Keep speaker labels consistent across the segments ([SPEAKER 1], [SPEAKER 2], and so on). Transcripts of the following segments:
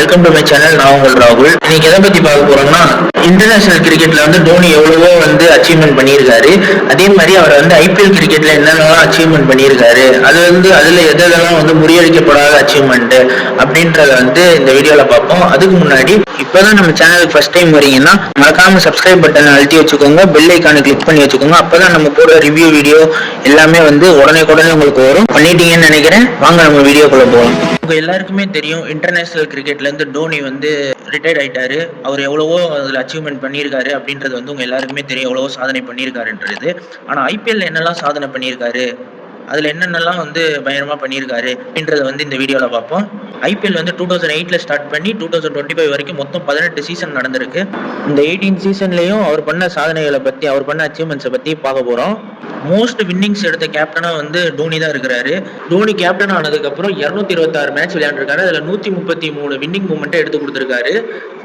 [SPEAKER 1] Welcome to my channel. நான் உங்கள் ராகுல். இன்னைக்கு எதை பத்தி பார்க்க போறோம்னா, இன்டர்நேஷனல் கிரிக்கெட்ல தோனி எவ்வளவோ அச்சீவ்மெண்ட் பண்ணியிருக்காரு. அதே மாதிரி அவர் ஐபிஎல் கிரிக்கெட்ல என்னென்னலாம் அச்சீவ்மெண்ட் பண்ணியிருக்காரு, அதுல எதெல்லாம் முறியடிக்கப்படாத அச்சீவ்மெண்ட் அப்படின்றத இந்த வீடியோல பார்ப்போம். அதுக்கு முன்னாடி இப்பதான் நம்ம சேனலுக்கு ஃபர்ஸ்ட் டைம் வரீங்கன்னா மறக்காம சப்ஸ்கிரைப் பட்டனை அழுத்தி வச்சுக்கோங்க, பெல் ஐக்கானை கிளிக் பண்ணி வச்சுக்கோங்க. அப்பதான் நம்ம போடுற ரிவ்யூ வீடியோ எல்லாமே உடனே உங்களுக்கு வரும். பண்ணிட்டீங்கன்னு நினைக்கிறேன். வாங்க நம்ம வீடியோக்குள்ள போகலாம். உங்க எல்லாருக்குமே தெரியும், இன்டர்நேஷனல் கிரிக்கெட்ல இருந்து டோனி ரிட்டையர்ட் ஆயிட்டாரு. அவர் எவ்வளவோ அதுல அச்சீவ்மெண்ட் பண்ணியிருக்காரு அப்படின்றது உங்க எல்லாருக்குமே தெரியும், எவ்வளவோ சாதனை பண்ணியிருக்காருன்றது. ஆனா ஐபிஎல்ல என்னெல்லாம் சாதனை பண்ணியிருக்காரு, அதுல என்னென்னலாம் பயங்கரமா பண்ணியிருக்காரு அப்படின்றத இந்த வீடியோல பார்ப்போம். ஐபிஎல் 2008ல ஸ்டார்ட் பண்ணி 2025 வரைக்கும் மொத்தம் 18 சீசன் நடந்திருக்கு. இந்த 18 சீசன்லயும் அவர் பண்ண சாதனைகளை பத்தி, அவர் பண்ண அச்சீவ்மெண்ட்ஸை பத்தி பார்க்க போறோம். மோஸ்ட் வின்னிங்ஸ் எடுத்த கேப்டனா டோனி தான் இருக்கிறாரு. டோனி கேப்டன் ஆனதுக்கு அப்புறம் 226 மேட்ச் விளையாண்டுருக்காரு. அதுல 133 வின்னிங் மூமெண்ட் எடுத்து கொடுத்திருக்காரு.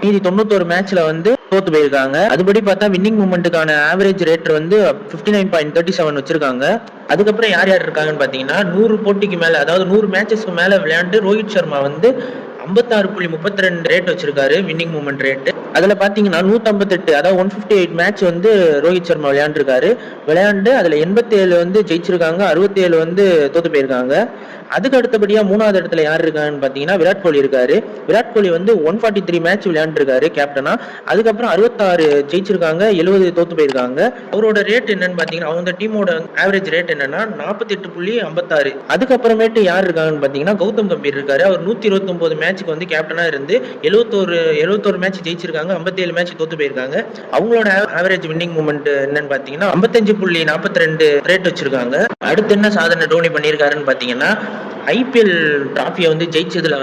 [SPEAKER 1] மீதி 91 மேட்ச்ல தோத்து போயிருக்காங்க. அதுபடி பார்த்தா வின்னிங் மூமெண்ட்டுக்கான ஆவரேஜ் ரேட் 59.37 வச்சிருக்காங்க. அதுக்கப்புறம் யார் யார் இருக்காங்கன்னு பாத்தீங்கன்னா, 100 போட்டிக்கு மேல, அதாவது 100 மேட்சஸ்க்கு மேல விளையாண்டு ரோஹித் சர்மா 56.32 ரேட் வச்சிருக்காரு, வின்னிங் மூமெண்ட் ரேட். அதுல பாத்தீங்கன்னா 158, அதாவது 158 மேட்ச் ரோஹித் சர்மா விளையாண்டு அதுல 87 ஜெயிச்சிருக்காங்க, 67 தோத்து போயிருக்காங்க. அதுக்கு அடுத்தபடியா மூணாவது இடத்துல யார் இருக்காங்கன்னு பாத்தீங்கன்னா விராட் கோலி இருக்காரு. விராட் கோலி 143 மேட்ச் விளையாண்டுருக்காரு கேப்டனா. அதுக்கப்புறம் 66 ஜெயிச்சிருக்காங்க, 70 தோத்து போயிருக்காங்க. அவரோட ரேட் என்னன்னு பாத்தீங்கன்னா, அவங்க டீமோட ஆவரேஜ் ரேட் என்னன்னா 48.56. அதுக்கப்புறமேட்டு யார் இருக்காங்கன்னு பாத்தீங்கன்னா கௌதம் கம்பீர் இருக்காரு. அவர் 129 மேட்சுக்கு கேப்டனா இருந்து 71 மேட்ச் ஜெயிச்சிருக்காங்க, 57 மேட்ச் தோத்து போயிருக்காங்க. அவங்களோட ஆவரேஜ் வின்னிங் மூமெண்ட் என்னன்னு பாத்தீங்கன்னா 55.42 ரேட் வச்சிருக்காங்க. அடுத்து என்ன சாதனை டோனி பண்ணியிருக்காருன்னு பாத்தீங்கன்னா, ஐபிஎல் டிராஃபியை ஜெயிச்சதுல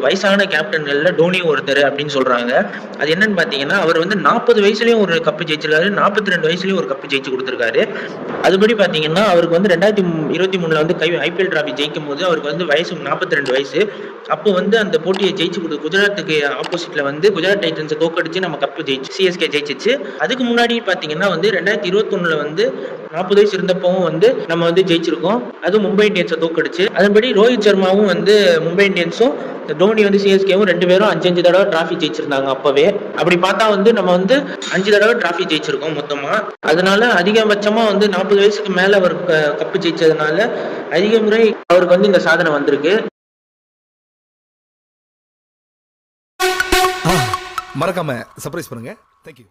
[SPEAKER 1] வயசான கேப்டன்கள்ல டோனி ஒருத்தர் அப்படின்னு சொல்றாங்க. அது என்னன்னு பாத்தீங்கன்னா, அவர் 40 வயசுலயும் ஒரு கப்பு ஜெயிச்சிருக்காரு, 42 வயசுலயும் ஒரு கப்பு ஜெயிச்சு கொடுத்திருக்காரு. அதுபடி பாத்தீங்கன்னா அவருக்கு 2023ல ஐபிஎல் டிராஃபி ஜெயிக்கும் போது அவருக்கு வயசு 42 வயசு. அப்போ அந்த போட்டியை ஜெயிச்சு கொடுத்து குஜராத்துக்கு ஆப்போசிட்ல குஜராத் டைட்டன்ஸை தோக்கடிச்சு நம்ம கப்பு ஜெயிச்சு சிஎஸ்கே ஜெயிச்சிச்சு. அதுக்கு முன்னாடி பாத்தீங்கன்னா 2021ல 40 வயசு இருந்தப்பவும் நம்ம ஜெயிச்சிருக்கோம், அது மும்பை இந்தியன்ஸை தோக்கடிச்சு. அதன்படி ரோஹித் சர்மாவும் மும்பை இந்தியன்ஸும் தோனி சிஎஸ்கேவும் 2 பேரும் 5 தடவை டிராஃபி ஜெயிச்சிருந்தாங்க. அப்பவே அப்படி பார்த்தா நம்ம 5 தடவை டிராஃபி ஜெயிச்சிருக்கோம் மொத்தமா. அதனால அதிகபட்சமா 40 வயசுக்கு மேல அவர் கப்பு ஜெயிச்சதுனால அதிக முறை அவருக்கு இந்த சாதனை வந்திருக்கு.
[SPEAKER 2] மறக்காம சர்ப்ரைஸ் பண்ணுங்க. தேங்க்யூ.